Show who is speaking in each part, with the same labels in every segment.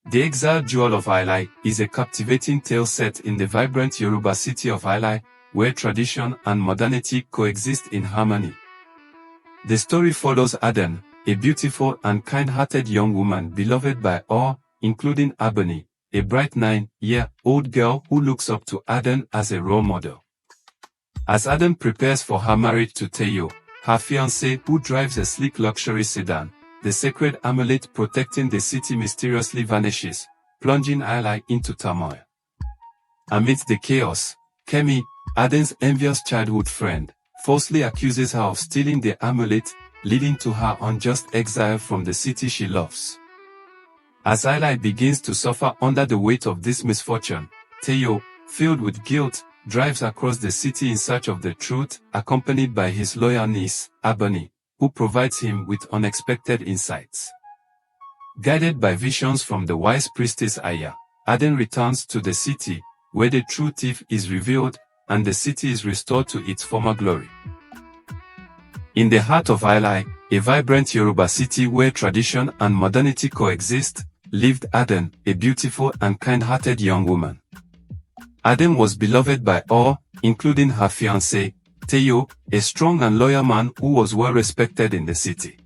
Speaker 1: The Exiled Jewel of Ilé is a captivating tale set in the vibrant Yoruba city of Ilé, where tradition and modernity coexist in harmony. The story follows Adun, a beautiful and kind-hearted young woman beloved by all, including Adun, a bright 9-year-old girl who looks up to Adun as a role model. As Adun prepares for her marriage to Teyo, her fiancé who drives a sleek luxury sedan, the sacred amulet protecting the city mysteriously vanishes, plunging Ilé into turmoil. Amidst the chaos, Kemi, Adun's envious childhood friend, falsely accuses her of stealing the amulet, leading to her unjust exile from the city she loves. As Ilé begins to suffer under the weight of this misfortune, Teyo, filled with guilt, drives across the city in search of the truth, accompanied by his loyal niece, Adun, who provides him with unexpected insights. Guided by visions from the wise priestess Ayé, Adun returns to the city, where the true thief is revealed, and the city is restored to its former glory. In the heart of Ilé, a vibrant Yoruba city where tradition and modernity coexist, lived Adun, a beautiful and kind-hearted young woman. Adun was beloved by all, including her fiancé, Teyo, a strong and loyal man who was well respected in the city.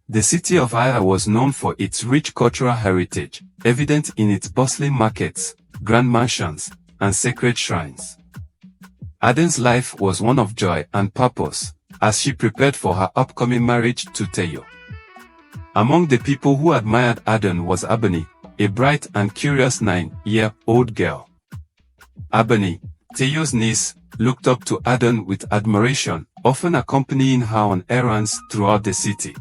Speaker 1: The city of Ilé was known for its rich cultural heritage, evident in its bustling markets, grand mansions, and sacred shrines. Adun's life was one of joy and purpose, as she prepared for her upcoming marriage to Teyo. Among the people who admired Adun was Adun, a bright and curious 9-year-old girl. Adun, Teyo's niece, looked up to Adun with admiration, often accompanying her on errands throughout the city.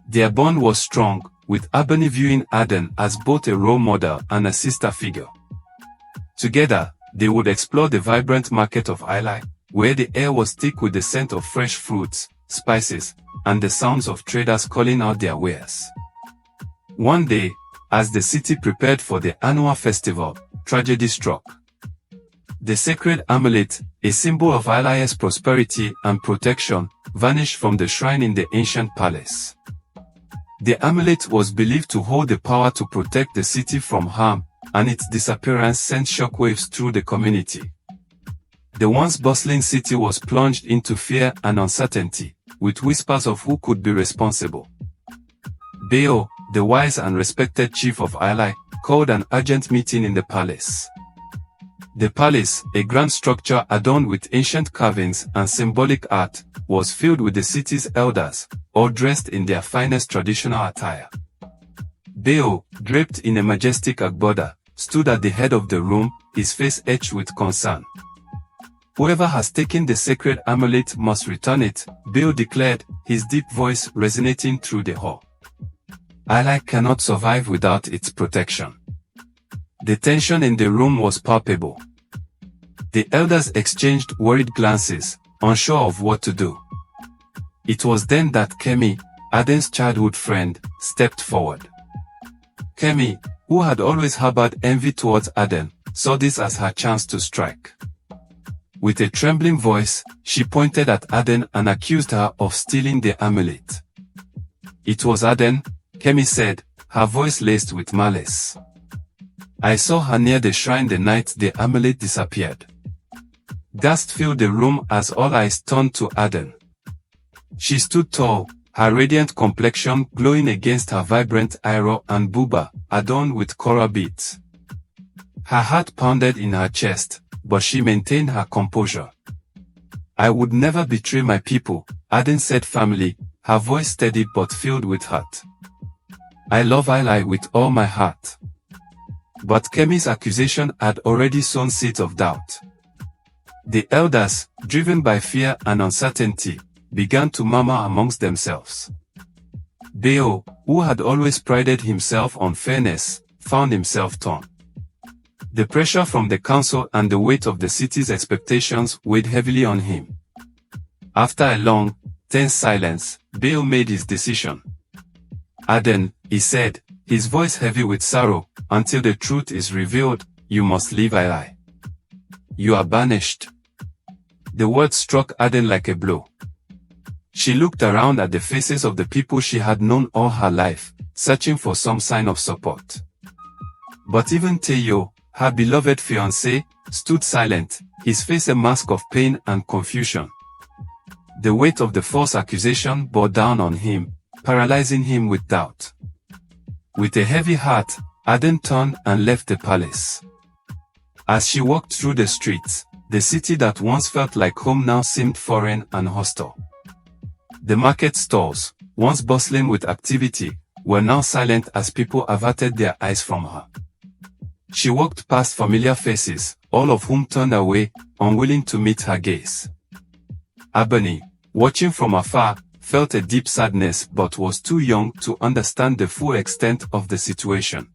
Speaker 1: Their bond was strong, with Adun viewing Adun as both a role model and a sister figure. Together, they would explore the vibrant market of Ilé, where the air was thick with the scent of fresh fruits, spices, and the sounds of traders calling out their wares. One day, as the city prepared for the annual festival, tragedy struck. The sacred amulet, a symbol of Ilé's prosperity and protection, vanished from the shrine in the ancient palace. The amulet was believed to hold the power to protect the city from harm, and its disappearance sent shockwaves through the community. The once bustling city was plunged into fear and uncertainty, with whispers of who could be responsible. Beo, the wise and respected chief of Ilé, called an urgent meeting in the palace. The palace, a grand structure adorned with ancient carvings and symbolic art, was filled with the city's elders, all dressed in their finest traditional attire. Beo, draped in a majestic agbada, stood at the head of the room, his face etched with concern. "Whoever has taken the sacred amulet must return it," Beo declared, his deep voice resonating through the hall. Ilé cannot survive without its protection. The tension in the room was palpable. The elders exchanged worried glances, unsure of what to do. It was then that Kemi, Adun's childhood friend, stepped forward. Kemi, who had always harbored envy towards Adun, saw this as her chance to strike. With a trembling voice, she pointed at Adun and accused her of stealing the amulet. "It was Adun," Kemi said, her voice laced with malice. "I saw her near the shrine the night the amulet disappeared." Gasp filled the room as all eyes turned to Adun. She stood tall, her radiant complexion glowing against her vibrant iro and buba, adorned with coral beads. Her heart pounded in her chest, but she maintained her composure. "I would never betray my people," Adun said firmly, her voice steady but filled with heart. "I love Ilé with all my heart." But Kemi's accusation had already sown seeds of doubt. The elders, driven by fear and uncertainty, began to murmur amongst themselves. Beo, who had always prided himself on fairness, found himself torn. The pressure from the council and the weight of the city's expectations weighed heavily on him. After a long, tense silence, Beo made his decision. "Adun," he said, his voice heavy with sorrow, "until the truth is revealed, you must leave Ilé. You are banished." The words struck Adun like a blow. She looked around at the faces of the people she had known all her life, searching for some sign of support. But even Teyo, her beloved fiancé, stood silent, his face a mask of pain and confusion. The weight of the false accusation bore down on him, paralyzing him with doubt. With a heavy heart, Adun turned and left the palace. As she walked through the streets, the city that once felt like home now seemed foreign and hostile. The market stalls, once bustling with activity, were now silent as people averted their eyes from her. She walked past familiar faces, all of whom turned away, unwilling to meet her gaze. Ebony, watching from afar, felt a deep sadness but was too young to understand the full extent of the situation.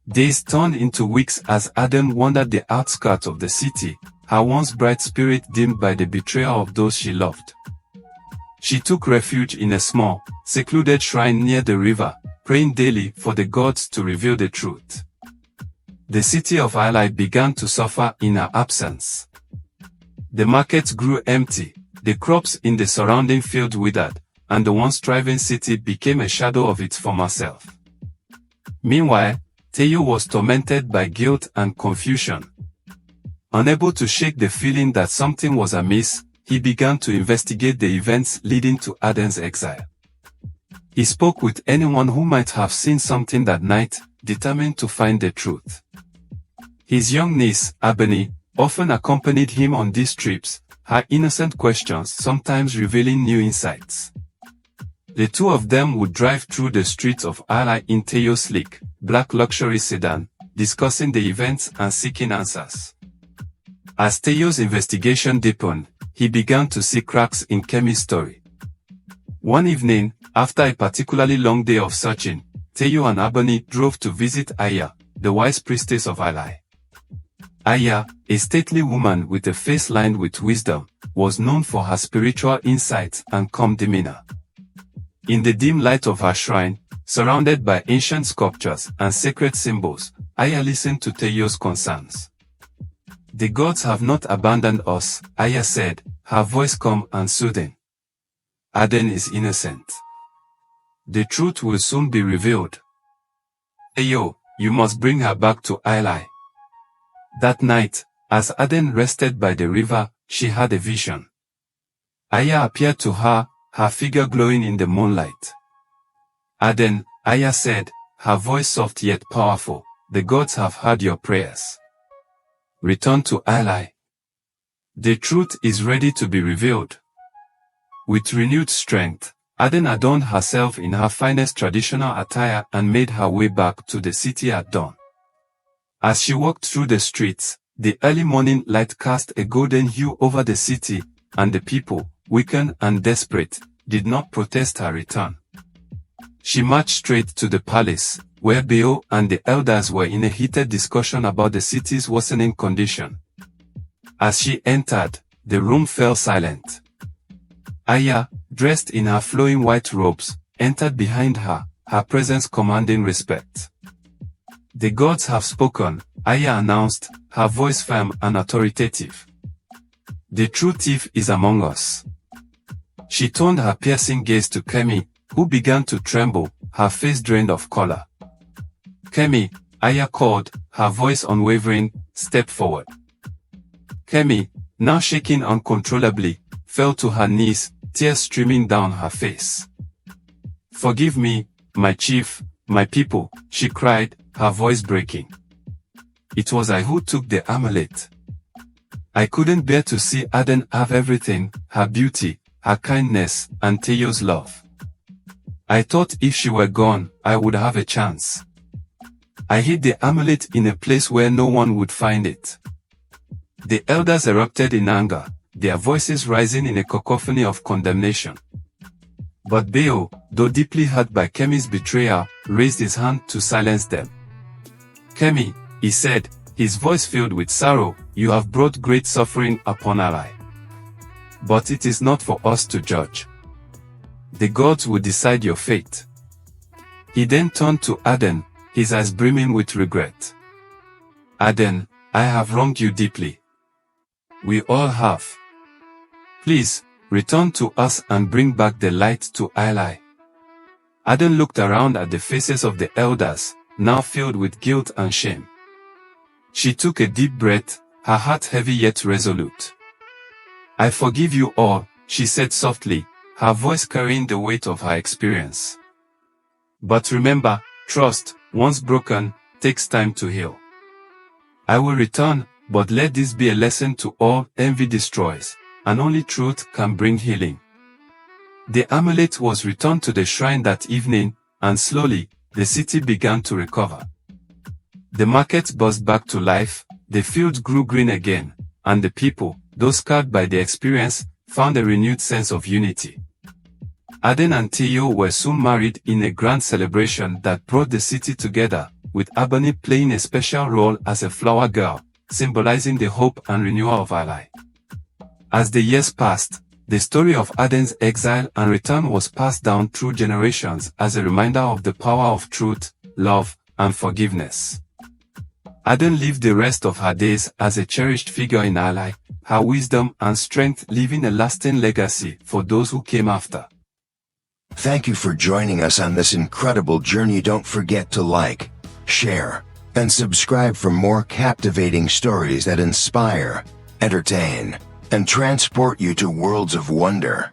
Speaker 1: Days turned into weeks as Adun wandered the outskirts of the city, her once bright spirit dimmed by the betrayal of those she loved. She took refuge in a small, secluded shrine near the river, praying daily for the gods to reveal the truth. The city of Ilé began to suffer in her absence. The markets grew empty, the crops in the surrounding field withered, and the once thriving city became a shadow of its former self. Meanwhile, Teyo was tormented by guilt and confusion. Unable to shake the feeling that something was amiss, he began to investigate the events leading to Adun's exile. He spoke with anyone who might have seen something that night, determined to find the truth. His young niece, Ebony, often accompanied him on these trips, her innocent questions sometimes revealing new insights. The two of them would drive through the streets of Ilé in Teyo's sleek, black luxury sedan, discussing the events and seeking answers. As Teyo's investigation deepened, he began to see cracks in Kemi's story. One evening, after a particularly long day of searching, Teyo and Ebony drove to visit Aya, the wise priestess of Ilé. Aya, a stately woman with a face lined with wisdom, was known for her spiritual insights and calm demeanor. In the dim light of her shrine, surrounded by ancient sculptures and sacred symbols, Aya listened to Teyo's concerns. "The gods have not abandoned us," Aya said, her voice calm and soothing. "Adun is innocent. The truth will soon be revealed. Teyo, you must bring her back to Ilé." That night, as Adun rested by the river, she had a vision. Aya appeared to her, her figure glowing in the moonlight. "Adun," Aya said, her voice soft yet powerful, "the gods have heard your prayers. Return to Ilé. The truth is ready to be revealed." With renewed strength, Adun adorned herself in her finest traditional attire and made her way back to the city at dawn. As she walked through the streets, the early morning light cast a golden hue over the city, and the people, weakened and desperate, did not protest her return. She marched straight to the palace, where Beo and the elders were in a heated discussion about the city's worsening condition. As she entered, the room fell silent. Aya, dressed in her flowing white robes, entered behind her, her presence commanding respect. "The gods have spoken," Aya announced, her voice firm and authoritative. "The true thief is among us." She turned her piercing gaze to Kemi, who began to tremble, her face drained of color. "Kemi," Aya called, her voice unwavering, "step forward." Kemi, now shaking uncontrollably, fell to her knees, tears streaming down her face. "Forgive me, my chief, my people," she cried, her voice breaking. "It was I who took the amulet. I couldn't bear to see Adun have everything, her beauty, her kindness, and Teyo's love. I thought if she were gone, I would have a chance. I hid the amulet in a place where no one would find it." The elders erupted in anger, their voices rising in a cacophony of condemnation. But Beo, though deeply hurt by Kemi's betrayal, raised his hand to silence them. "Kemi," he said, his voice filled with sorrow, "you have brought great suffering upon Ilé. But it is not for us to judge. The gods will decide your fate." He then turned to Adun, his eyes brimming with regret. "Adun, I have wronged you deeply. We all have. Please, return to us and bring back the light to Ilé. Adun looked around at the faces of the elders, now filled with guilt and shame. She took a deep breath, her heart heavy yet resolute. "I forgive you all," she said softly, her voice carrying the weight of her experience. "But remember, trust, once broken, takes time to heal. I will return, but let this be a lesson to all: envy destroys, and only truth can bring healing." The amulet was returned to the shrine that evening, and slowly, the city began to recover. The market buzzed back to life, the fields grew green again, and the people, though scarred by the experience, found a renewed sense of unity. Adun and Theo were soon married in a grand celebration that brought the city together, with Ebony playing a special role as a flower girl, symbolizing the hope and renewal of Ilé. As the years passed, the story of Adun's exile and return was passed down through generations as a reminder of the power of truth, love, and forgiveness. Adun lived the rest of her days as a cherished figure in Ilé, her wisdom and strength leaving a lasting legacy for those who came after.
Speaker 2: Thank you for joining us on this incredible journey. Don't forget to like, share, and subscribe for more captivating stories that inspire, entertain, and transport you to worlds of wonder.